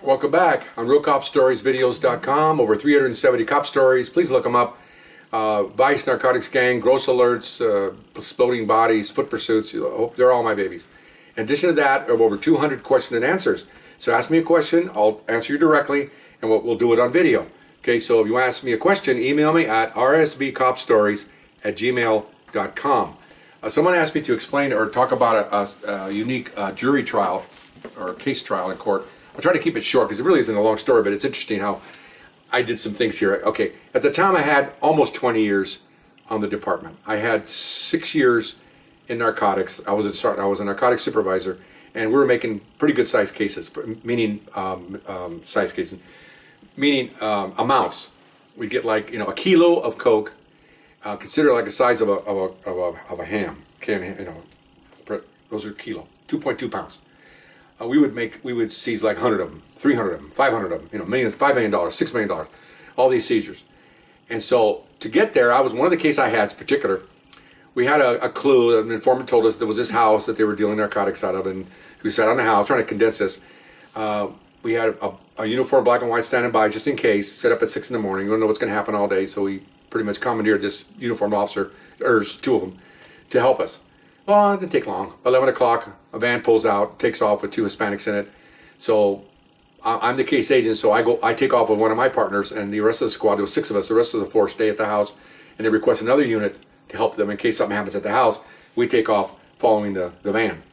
Welcome back on RealCopStoriesVideos.com. Over 370 cop stories. Please look them up. Vice, narcotics gang, gross alerts, exploding bodies, foot pursuits. They're all my babies. In addition to that, I have over 200 questions and answers. So ask me a question, I'll answer you directly, and we'll do it on video. Okay, so if you want to ask me a question, email me at rsbcopstories@gmail.com. Someone asked me to explain or talk about a unique jury trial or case trial in court. I'll try to keep it short because it really isn't a long story, but it's interesting how I did some things here. Okay, at the time I had almost 20 years on the department. I had 6 years in narcotics. I was a narcotics supervisor, and we were making pretty good size cases, meaning amounts. We'd get like a kilo of coke, consider like the size of a ham. Those are kilo, 2.2 pounds. We would seize like 100 of them, 300 of them, 500 of them, millions, $5 million, $6 million, all these seizures. And so to get there, one of the cases I had in particular, we had a clue. An informant told us there was this house that they were dealing narcotics out of, and we sat on the house trying to condense this. We had a uniform black and white standing by just in case, set up at 6 in the morning. We don't know what's going to happen all day, so we pretty much commandeered this uniformed officer, or two of them, to help us. Well, it didn't take long. 11 o'clock, a van pulls out, takes off with 2 Hispanics in it. So I'm the case agent, so I take off with one of my partners, and the rest of the squad, there was 6 of us, the rest of the 4 stay at the house, and they request another unit to help them in case something happens at the house. We take off following the van.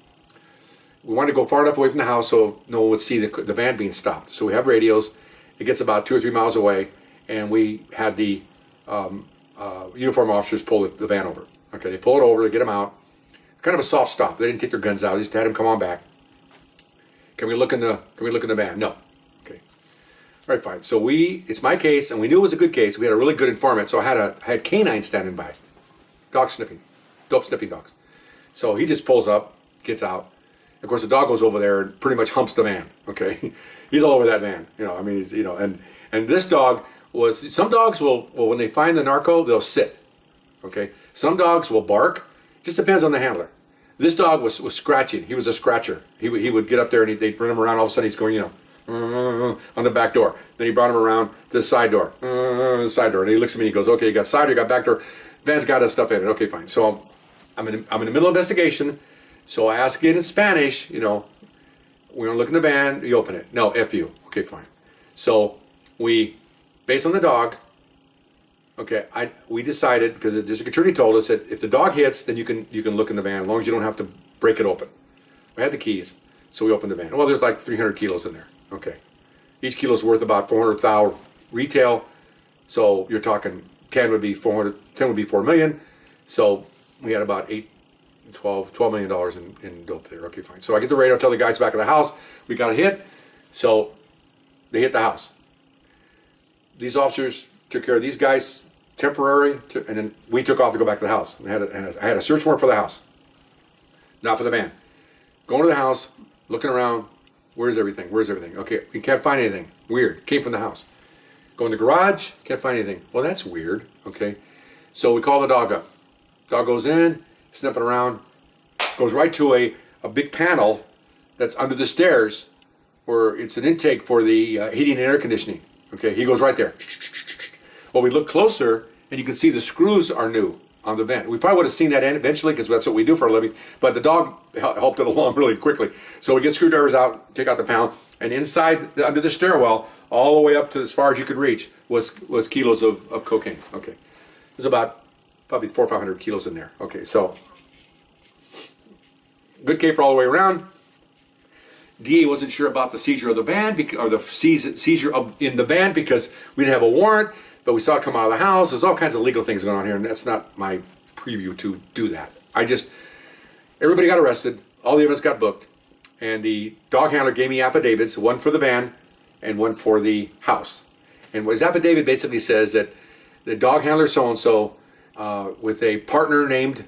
We wanted to go far enough away from the house so no one would see the van being stopped. So we have radios. It gets about 2 or 3 miles away, and we had the uniform officers pull the van over. Okay, they pull it over, they get them out. Kind of a soft stop. They didn't take their guns out. They just had them come on back. Can we look in the van? No. Okay. All right, fine. So it's my case, and we knew it was a good case. We had a really good informant, so I had canines standing by, dope sniffing dogs. So he just pulls up, gets out. Of course, the dog goes over there and pretty much humps the van. Okay, he's all over that van. And this dog was. Some dogs will when they find the narco, they'll sit. Okay. Some dogs will bark. Just depends on the handler. This dog was scratching. He was a scratcher. He would get up there and they'd bring him around. All of a sudden he's going, on the back door. Then he brought him around to the side door. And he looks at me and he goes, okay, you got side door, you got back door. Van's got his stuff in it. Okay, fine. So I'm in the middle of investigation. So I ask again in Spanish, we don't look in the van, you open it. No, F you. Okay, fine. So based on the dog, okay, we decided, because the district attorney told us that if the dog hits, then you can look in the van as long as you don't have to break it open. We had the keys, so we opened the van. Well, there's like 300 kilos in there. Okay, each kilo is worth about 400,000 retail. So you're talking 10 would be 400. 10 would be 4 million. So we had about $12 million in dope there. Okay, fine. So I get the radio, tell the guys back at the house we got a hit. So they hit the house. These officers took care of these guys temporary, and then we took off to go back to the house. I had a search warrant for the house, not for the van. Going to the house, looking around, where's everything? Okay, we can't find anything. Weird, came from the house. Go in the garage, can't find anything. Well, that's weird, okay. So we call the dog up. Dog goes in, sniffing around, goes right to a big panel that's under the stairs where it's an intake for the heating and air conditioning. Okay, he goes right there. Well, we look closer, and you can see the screws are new on the vent. We probably would have seen that eventually because that's what we do for a living, but the dog helped it along really quickly. So we get screwdrivers out, take out the panel, and inside, under the stairwell, all the way up to as far as you could reach, was kilos of cocaine. Okay, there's about probably 400 or 500 kilos in there. Okay, so good caper all the way around. DA wasn't sure about the seizure of the van, or the seizure in the van, because we didn't have a warrant, but we saw it come out of the house. There's all kinds of legal things going on here, and that's not my preview to do that. Everybody got arrested, all the evidence got booked, and the dog handler gave me affidavits, one for the van and one for the house. And his affidavit basically says that the dog handler so-and-so, with a partner named,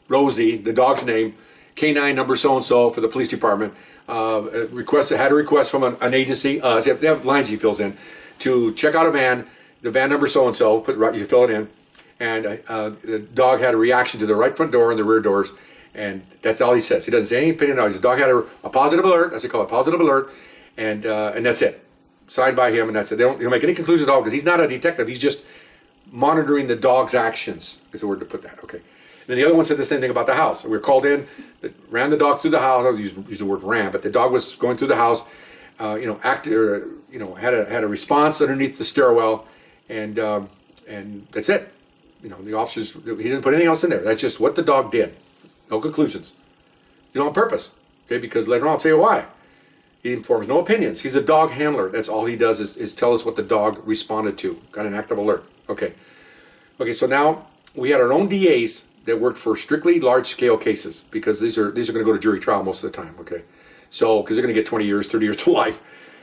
Rosie, the dog's name, K9 number so-and-so for the police department, had a request from an agency, they have lines he fills in, to check out a van, the van number so-and-so, you fill it in, and the dog had a reaction to the right front door and the rear doors, and that's all he says. He doesn't say any opinion. The dog had a positive alert, as they call it, positive alert, and that's it. Signed by him, and that's it. They don't make any conclusions at all because he's not a detective. He's just monitoring the dog's actions, is the word to put that. Okay. And then the other one said the same thing about the house. We were called in, ran the dog through the house. I use the word ran, but the dog was going through the house. Acted, or had a response underneath the stairwell, and that's it. The officers, he didn't put anything else in there. That's just what the dog did. No conclusions. On purpose. Okay, because later on I'll tell you why. He forms no opinions. He's a dog handler. That's all he does is tell us what the dog responded to. Got an active alert. Okay. Okay, so now we had our own DAs that worked for strictly large-scale cases because these are going to go to jury trial most of the time. Okay, so because they're going to get 20 years, 30 years to life,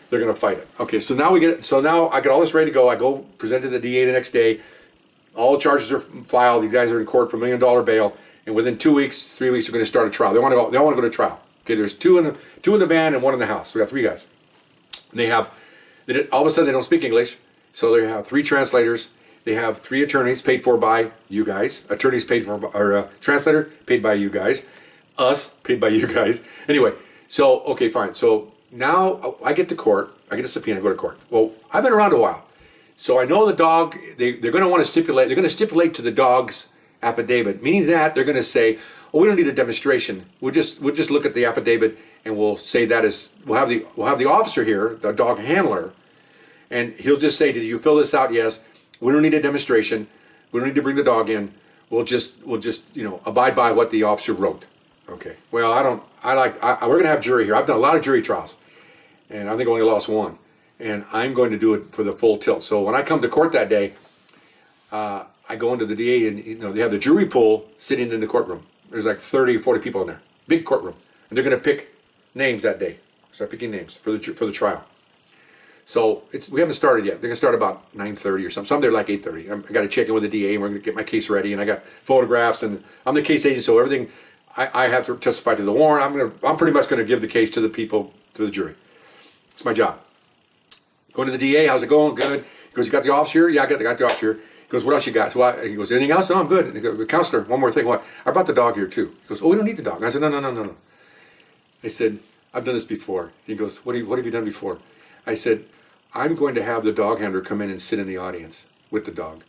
they're going to fight it. Okay, so now I got all this ready to go. I go present to the DA the next day. All the charges are filed. These guys are in court for $1 million bail, and within 2 weeks, 3 weeks, they're going to start a trial. They want to go to trial. Okay, there's two in the van and one in the house. So we got 3 guys. And all of a sudden they don't speak English, so they have 3 translators. They have 3 attorneys paid for by you guys. Attorneys paid for, or translator paid by you guys. Us paid by you guys. Anyway, so okay, fine. So now I get to court. I get a subpoena. I go to court. Well, I've been around a while, so I know the dog. They're going to want to stipulate. They're going to stipulate to the dog's affidavit, meaning that they're going to say, "Oh, we don't need a demonstration. We'll just look at the affidavit and we'll say that is we'll have the officer here, the dog handler, and he'll just say, "Did you fill this out?" Yes. We don't need a demonstration. We don't need to bring the dog in. We'll just abide by what the officer wrote. Okay. Well, we're going to have jury here. I've done a lot of jury trials, and I think I only lost one. And I'm going to do it for the full tilt. So when I come to court that day, I go into the DA, and they have the jury pool sitting in the courtroom. There's like 30 or 40 people in there, big courtroom, and they're going to pick names that day. Start picking names for the trial. So we haven't started yet. They're going to start about 9:30 or something. So I'm there like 8:30. I got to check in with the DA, and we're going to get my case ready. And I got photographs, and I'm the case agent, so everything I have to testify to the warrant. I'm pretty much going to give the case to the people, to the jury. It's my job. Going to the DA, how's it going? Good. He goes, you got the officer here? Yeah, I got the officer here. He goes, what else you got? So he goes, anything else? No, I'm good. And he goes, counselor, one more thing. What? I brought the dog here too. He goes, oh, we don't need the dog. I said, no. I said, I've done this before. He goes, what have you done before? I said, I'm going to have the dog handler come in and sit in the audience with the dog.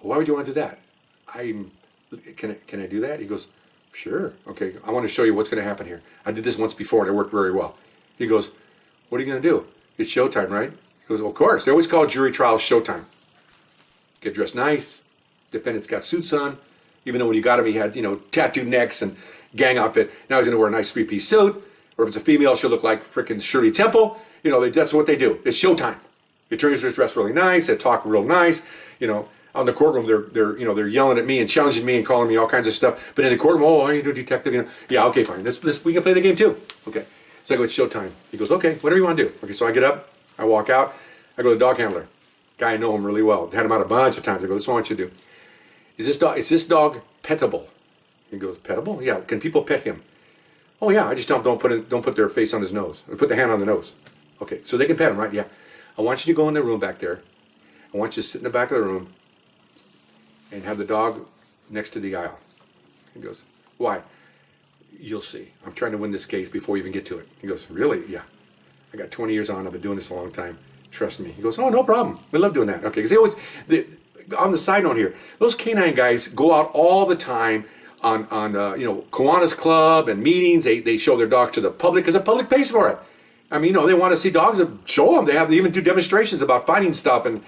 Why would you want to do that? Can I do that? He goes, sure. Okay, I want to show you what's going to happen here. I did this once before and it worked very well. He goes, what are you going to do? It's showtime, right? He goes, well, of course. They always call jury trials showtime. Get dressed nice. Defendant's got suits on. Even though when you got him, he had, tattooed necks and gang outfit. Now he's going to wear a nice 3-piece suit. Or if it's a female, she'll look like frickin' Shirley Temple. That's what they do. It's showtime. The attorneys are dressed really nice. They talk real nice. On the courtroom, they're yelling at me and challenging me and calling me all kinds of stuff. But in the courtroom, oh, how do you do, detective? Yeah, okay, fine. We can play the game too. Okay. So I go, it's showtime. He goes, okay, whatever you want to do. Okay, so I get up, I walk out, I go to the dog handler. Guy, I know him really well. Had him out a bunch of times. I go, this is what I want you to do. Is this dog petable? He goes, petable? Yeah. Can people pet him? Oh yeah. I just don't put their face on his nose. Or put the hand on the nose. Okay, so they can pet him, right? Yeah. I want you to go in the room back there. I want you to sit in the back of the room and have the dog next to the aisle. He goes, why? You'll see. I'm trying to win this case before you even get to it. He goes, really? Yeah. I got 20 years on. I've been doing this a long time. Trust me. He goes, oh, no problem. We love doing that. Okay, because on the side note here, those canine guys go out all the time on Kiwanis Club and meetings. They show their dogs to the public because the public pays for it. I mean, they want to see dogs and show them. They even do demonstrations about finding stuff, and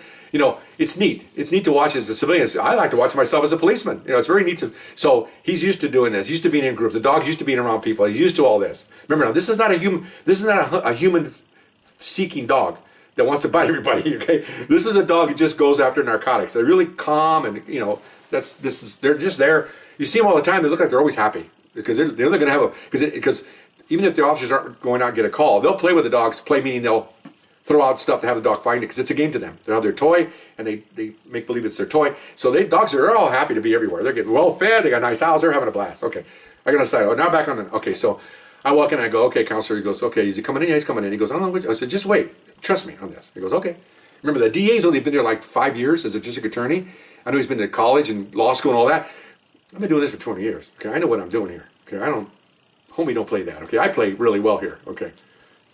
it's neat. It's neat to watch as a civilian. I like to watch myself as a policeman. It's very neat to. So he's used to doing this. He's used to being in groups. The dog's used to being around people. He's used to all this. Remember now, this is not a human. This is not a human seeking dog that wants to bite everybody. Okay, this is a dog who just goes after narcotics. They're really calm, and they're just there. You see them all the time. They look like they're always happy because they're going to have because. Even if the officers aren't going out and get a call, they'll play with the dogs. Play meaning they'll throw out stuff to have the dog find it because it's a game to them. They'll have their toy and they make believe it's their toy. So dogs are all happy to be everywhere. They're getting well fed. They got a nice house. They're having a blast. Okay, I got to say, now back on the. Okay, so I walk in and I go, okay, counselor. He goes, okay, is he coming in? Yeah, he's coming in. He goes, I don't know. I said, just wait. Trust me on this. He goes, okay. Remember, the DA's only been there like 5 years as a district attorney. I know he's been to college and law school and all that. I've been doing this for 20 years. Okay, I know what I'm doing here. Okay, homie, don't play that. Okay, I play really well here. Okay,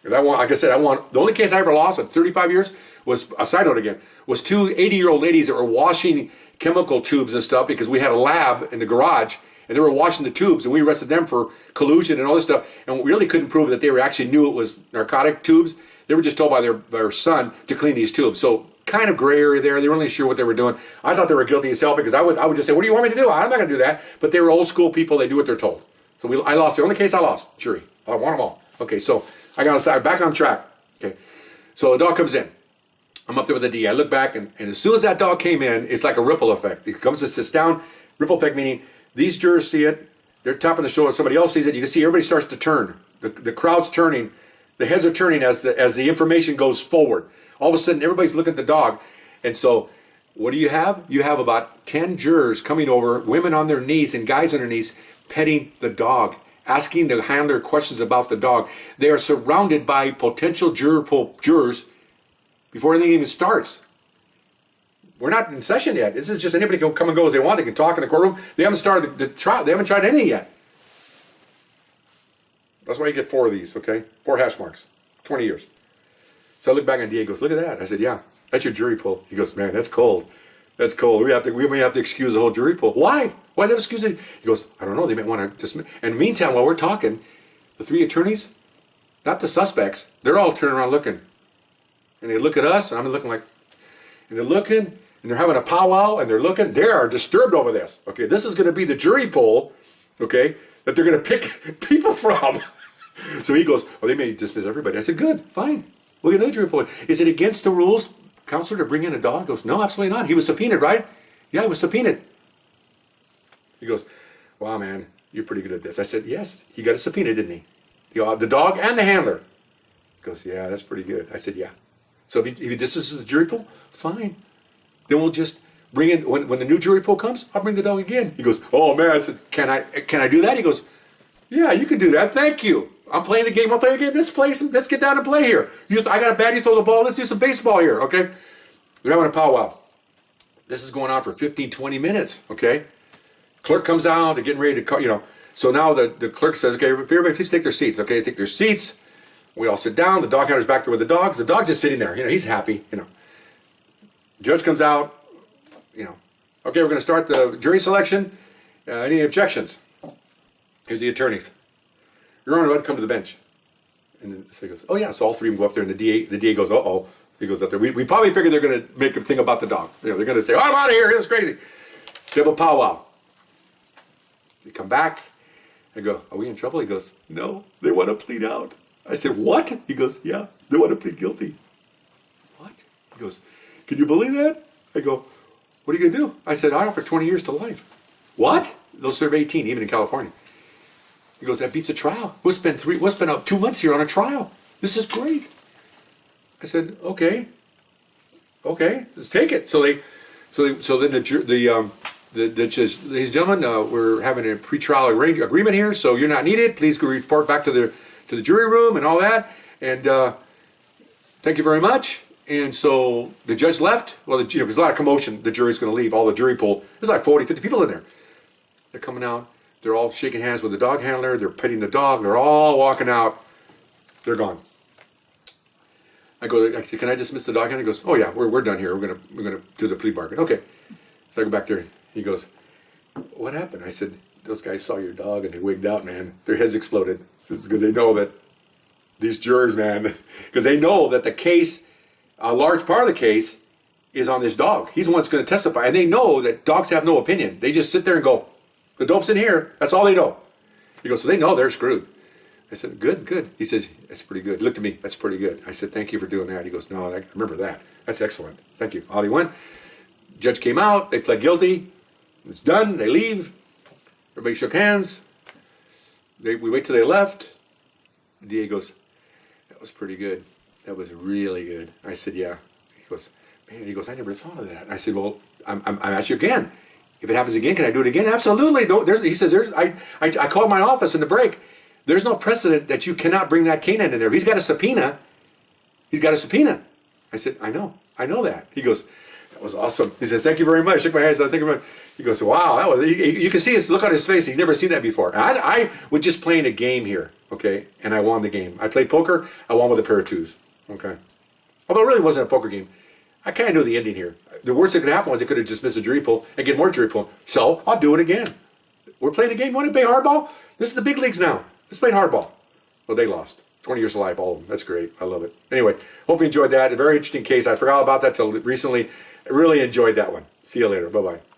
And I want, like I said, the only case I ever lost in 35 years was, a side note again, was two 80-year-old ladies that were washing chemical tubes and stuff because we had a lab in the garage and they were washing the tubes and we arrested them for collusion and all this stuff. And we really couldn't prove that they were actually knew it was narcotic tubes. They were just told by their son to clean these tubes. So kind of gray area there. They weren't really sure what they were doing. I thought they were guilty as hell because I would just say, what do you want me to do? I'm not going to do that. But they were old school people. They do what they're told. So I lost. The only case I lost, jury. I won them all. Okay, so I got back on track. Okay, so the dog comes in. I'm up there with the DA. I look back, and as soon as that dog came in, it's like a ripple effect. It comes to sits down. Ripple effect meaning these jurors see it. They're tapping the shoulder. Somebody else sees it. You can see everybody starts to turn. The crowd's turning. The heads are turning as the information goes forward. All of a sudden, everybody's looking at the dog. And so what do you have? You have about 10 jurors coming over, women on their knees and guys on their knees, petting the dog, asking the handler questions about the dog. They are surrounded by potential jurors before anything even starts. We're not in session yet. This is just anybody can come and go as they want. They can talk in the courtroom. They haven't started the trial. They haven't tried anything yet. That's why you get 4 of these, okay? 4 hash marks, 20 years. So I look back and DA goes, look at that. I said, yeah, that's your jury pool. He goes, man, that's cold. That's cold. We may have to excuse the whole jury pool. Why? Why not excuse it? He goes, I don't know. They might want to dismiss. And meantime, while we're talking, the 3 attorneys, not the suspects, they're all turning around looking. And they look at us, and I'm looking like, and they're looking, and they're having a powwow, and they're looking. They are disturbed over this. Okay, this is going to be the jury pool, okay, that they're going to pick people from. So he goes, oh, they may dismiss everybody. I said, good, fine. We'll get another jury pool. Is it against the rules, counselor, to bring in a dog? He goes, no, absolutely not. He was subpoenaed, right? Yeah, he was subpoenaed. He goes, wow, man, you're pretty good at this. I said, yes, he got a subpoena, didn't he? The dog and the handler. He goes, yeah, that's pretty good. I said, yeah. So if he dismisses the jury pool, fine. Then we'll just bring in, when the new jury pool comes, I'll bring the dog again. He goes, oh, man, I said, can I do that? He goes, yeah, you can do that. Thank you. I'm playing the game. Let's get down and play here. I got a bat, you throw the ball. Let's do some baseball here, okay? They're having a powwow. This is going on for 15, 20 minutes, okay? Clerk comes out, they're getting ready to call, So now the clerk says, okay, everybody please take their seats, okay? Take their seats. We all sit down. The dog handler's back there with the dogs. The dog's just sitting there. He's happy, Judge comes out, Okay, we're going to start the jury selection. Any objections? Here's the attorneys. Your Honor, let come to the bench. And then he goes, oh yeah. So all 3 of them go up there, and the DA goes, uh-oh. He goes up there. We probably figured they're going to make a thing about the dog. They're going to say, oh, I'm out of here. This is crazy. They have a powwow. They come back. I go, are we in trouble? He goes, no, they want to plead out. I said, what? He goes, yeah, they want to plead guilty. What? He goes, can you believe that? I go, what are you going to do? I said, I offer 20 years to life. What? They'll serve 18, even in California. He goes, that beats a trial. We'll spend 2 months here on a trial. This is great. I said, okay, let's take it. So then the judge, ladies and gentlemen, we're having a pretrial agreement here, so you're not needed. Please go report back to the jury room and all that. And thank you very much. And so the judge left. Well, there's a lot of commotion. The jury's going to leave. All the jury pool. There's like 40, 50 people in there. They're coming out. They're all shaking hands with the dog handler. They're petting the dog. They're all walking out. They're gone. I go, can I dismiss the dog handler? He goes, oh yeah, we're done here. We're gonna do the plea bargain. Okay. So I go back there. He goes, what happened? I said, those guys saw your dog and they wigged out, man. Their heads exploded. It's because they know that these jurors, man, because they know that the case, a large part of the case is on this dog. He's the one that's going to testify. And they know that dogs have no opinion. They just sit there and go, the dope's in here. That's all they know. He goes, so they know they're screwed. I said, good. He says, that's pretty good. Look at me. That's pretty good. I said, thank you for doing that. He goes, no, I remember that. That's excellent. Thank you. All he went. Judge came out. They pled guilty. It's done. They leave. Everybody shook hands. We wait till they left. The DA goes, that was pretty good. That was really good. I said, yeah. He goes, man. He goes, I never thought of that. I said, well, I'm asking you again. If it happens again, can I do it again? Absolutely. He says, I called my office in the break. There's no precedent that you cannot bring that canine in there. If he's got a subpoena, he's got a subpoena. I said, I know that. He goes, that was awesome. He says, thank you very much. I shook my head. Thank you very much. He goes, wow, you can see his look on his face. He's never seen that before. I was just playing a game here. okay, and I won the game. I played poker, I won with a pair of twos, okay. Although it really wasn't a poker game. I kind of knew the ending here. The worst that could happen was they could have just missed a jury pool and get more jury pool. So I'll do it again. We're playing the game. You want to play hardball? This is the big leagues now. Let's play hardball. Well, they lost. 20 years of life, all of them. That's great. I love it. Anyway, hope you enjoyed that. A very interesting case. I forgot about that till recently. I really enjoyed that one. See you later. Bye-bye.